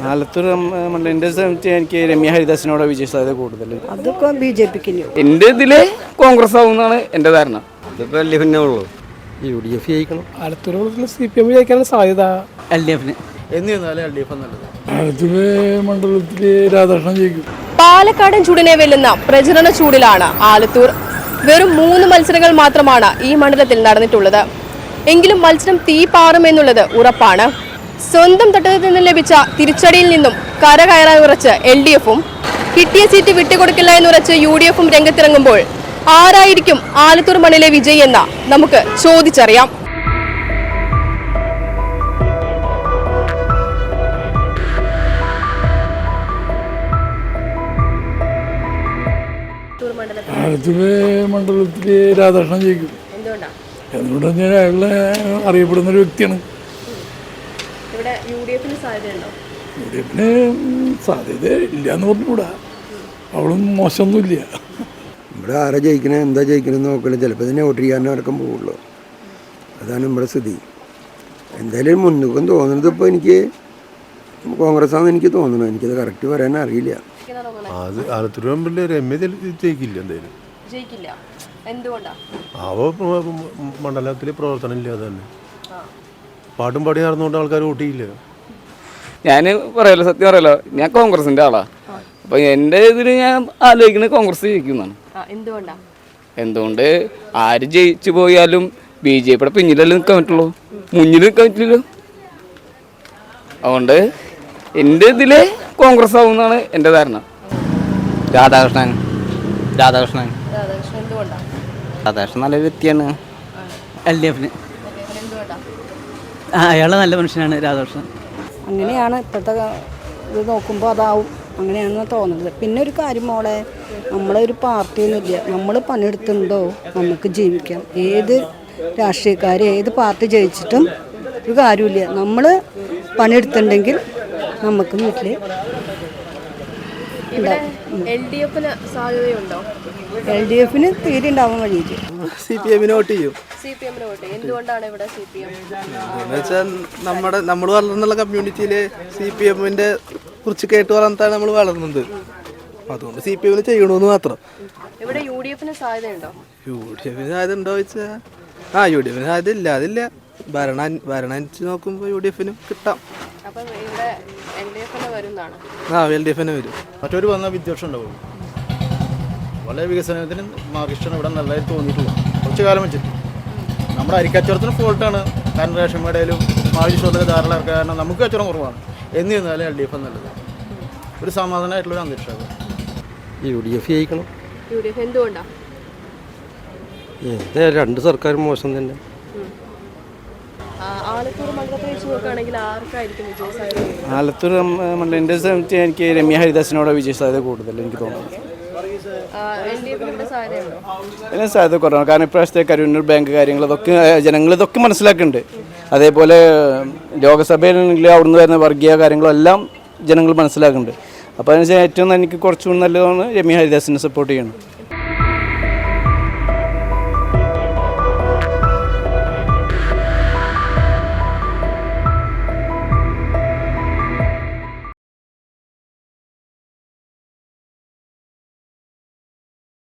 ആലത്തൂർ എൻ്റെ സ്ഥലത്ത് എനിക്ക് രമ്യ ഹരിദാസിനോട് വിജയ സാധ്യത കൂടുതൽ. അതൊക്കെ BJP-ക്ക്. എൻ്റെ ഇതില് കോൺഗ്രസ് ആവുമെന്നാണ് എൻ്റെ ധാരണ. ഇതിപ്പോൾ LDF ഉള്ളൂ. UDF ജയിക്കണം. ആലത്തൂർ CPM ജയിക്കാനുള്ള സാധ്യത LDF-ന്. എന്നിരുന്നാലും LDF നല്ലത്. ആലത്തൂർ മണ്ഡലത്തിൽ രാധാകൃഷ്ണൻ ജയിക്കും. പാലക്കാടൻ ചൂടിനെ വെല്ലുന്ന പ്രചരണ ചൂടിലാണ് ആലത്തൂർ. വെറും 3 മത്സരങ്ങൾ മാത്രമാണ് ഈ മണ്ഡലത്തിൽ നടന്നിട്ടുള്ളത്. എങ്കിലും മത്സരം തീ പാറുമെന്നുള്ളത് ഉറപ്പാണ്. സ്വന്തം തട്ടത്തിൽ നിന്ന് ലഭിച്ച തിരിച്ചടിയിൽ നിന്നും കരകയറാൻ ഉറച്ച് LDF-ഉം കിട്ടിയ സീറ്റ് വിട്ടുകൊടുക്കില്ല എന്നുറച്ച് UDF-ഉം രംഗത്തിറങ്ങുമ്പോൾ ആരായിരിക്കും ആലത്തൂർ മണ്ണിലെ വിജയി എന്ന നമുക്ക് ചോദിച്ചറിയാം. ആലത്തൂർ മണ്ഡലത്തിൽ രാധാകൃഷ്ണൻ ജയിക്കും. എന്തുകൊണ്ടാണ് ഞാൻ അയാളെ അറിയപ്പെടുന്ന ഒരു വ്യക്തിയാണ്. UDF-ന് സാധ്യത ഇല്ല എന്ന് പറഞ്ഞുകൂടാ. അവളും മോശമൊന്നുമില്ല. ഇവിടെ ആരാ ജയിക്കണേ എന്താ ജയിക്കണമെന്ന് നോക്കില്ല. ചിലപ്പോൾ ഇതിനെ വോട്ട് ചെയ്യാനടക്കം പോവുള്ളൂ. അതാണ് നമ്മുടെ സ്ഥിതി. എന്തായാലും മുൻതൂക്കം തോന്നുന്നത് ഇപ്പോൾ എനിക്ക് കോൺഗ്രസ് ആണെന്ന് എനിക്ക് തോന്നുന്നു. എനിക്കത് കറക്റ്റ് പറയാൻ അറിയില്ല. അത് ആലത്തൂർ രമ്യ ജയിക്കില്ല. എന്തായാലും മണ്ഡലത്തിൽ പ്രവർത്തനം ഇല്ല. അത് തന്നെ പാട്ടും പാടി നടന്നുകൊണ്ട് ആൾക്കാർ വോട്ട് ചെയ്യില്ല. ഞാൻ പറയാലോ, സത്യം പറയാലോ, ഞാൻ കോൺഗ്രസിന്റെ ആളാ. അപ്പൊ എൻ്റെ ഇതിൽ ഞാൻ ആലോചിക്കുന്നത് കോൺഗ്രസ് ജയിക്കുന്നതാണ്. എന്തുകൊണ്ട് ആര് ജയിച്ചു പോയാലും BJP-യുടെ പിന്നിലല്ലേ നിൽക്കാൻ പറ്റുള്ളൂ, മുന്നിൽ നിൽക്കാൻ പറ്റില്ലല്ലോ. അതുകൊണ്ട് എൻ്റെ ഇതില് കോൺഗ്രസ് ആവുമെന്നാണ് എൻ്റെ ധാരണ. രാധാകൃഷ്ണൻ നല്ല വ്യക്തിയാണ്. LDF-ന്. അയാൾ നല്ല മനുഷ്യനാണ് രാധാകൃഷ്ണൻ. അങ്ങനെയാണ് ഇപ്പോഴത്തെ ഇത് നോക്കുമ്പോൾ അതാവും, അങ്ങനെയാണെന്ന് തോന്നുന്നത്. പിന്നെ ഒരു കാര്യം മോളെ, നമ്മളൊരു പാർട്ടിയൊന്നുമില്ല. നമ്മൾ പണിയെടുത്തുണ്ടോ നമുക്ക് ജീവിക്കാം. ഏത് രാഷ്ട്രീയക്കാർ ഏത് പാർട്ടി ജയിച്ചിട്ടും ഒരു കാര്യമില്ല. നമ്മൾ പണിയെടുത്തിട്ടുണ്ടെങ്കിൽ നമുക്ക് വീട്ടിൽ LDF-ന് തീരെ ഉണ്ടാവാൻ കഴിയില്ല. CPM-ന് വോട്ട് ചെയ്യും. നമ്മൾ വളർന്നുള്ള കമ്മ്യൂണിറ്റിയില് CPM-ന്റെ കുറിച്ച് കേട്ട് വളർന്നിട്ടാണ് നമ്മൾ വളർന്നത്. അതുകൊണ്ട് CPM-ന് ചെയ്യണമെന്ന് മാത്രം. UDF-ന് സാധ്യത ഉണ്ടോ ചോദിച്ചാൽ UDF-ന് സാധ്യത ഇല്ല. അതില്ല. ഭരണം നോക്കുമ്പോൾ UDF-നും കിട്ടാം. LDF-ന് വരും. മറ്റൊരു വന്ന വിദ്വേഷം ഉണ്ടാവും. വളരെ വികസനത്തിന് മാർക്കിഷ്ടം ഇവിടെ നല്ലതായി തോന്നിയിട്ടുള്ളൂ കുറച്ച് കാലം വെച്ചിട്ട്. നമ്മുടെ അരിക്കച്ചവടത്തിന് ഫോൾട്ടാണ്. കാരണം റേഷൻ മേടയിലും മാവിശ്വരത്തിൽ ധാരാളം ഇറക്കുക. കാരണം നമുക്ക് കച്ചവടം കുറവാണ്. എന്നിരുന്നാലും LDF നല്ലത്. ഒരു സമാധാനമായിട്ടുള്ളൊരു അന്തരീക്ഷം. UDF ജയിക്കണം. എന്തുകൊണ്ടാണ്? രണ്ട് സർക്കാരും മോശം തന്നെ. ആലത്തൂർ മണ്ഡലത്തിൽ വെച്ച് നോക്കുകയാണെങ്കിൽ ആർക്കായിരിക്കും വിജയ സാധ്യത? ആലത്തൂർ എൻ്റെ സ്ഥലത്ത് എനിക്ക് രമ്യ ഹരിദാസിനോട് വിജയ സാധ്യത കൂടുതൽ എനിക്ക് തോന്നുന്നു. അതിന് സാധ്യത കുറവാണ്. കാരണം ഇപ്രാവശ്യത്തെ കരുവന്നൂർ ബാങ്ക് കാര്യങ്ങൾ ഇതൊക്കെ ജനങ്ങൾ ഇതൊക്കെ മനസ്സിലാക്കുന്നുണ്ട്. അതേപോലെ ലോകസഭയിലാണെങ്കിൽ അവിടുന്ന് വരുന്ന വർഗീയ കാര്യങ്ങളെല്ലാം ജനങ്ങൾ മനസ്സിലാക്കുന്നുണ്ട്. അപ്പോൾ അതിന് ഏറ്റവും എനിക്ക് കുറച്ചുകൂടി നല്ലതാണ് രമ്യ ഹരിദാസിനെ സപ്പോർട്ട് ചെയ്യണം.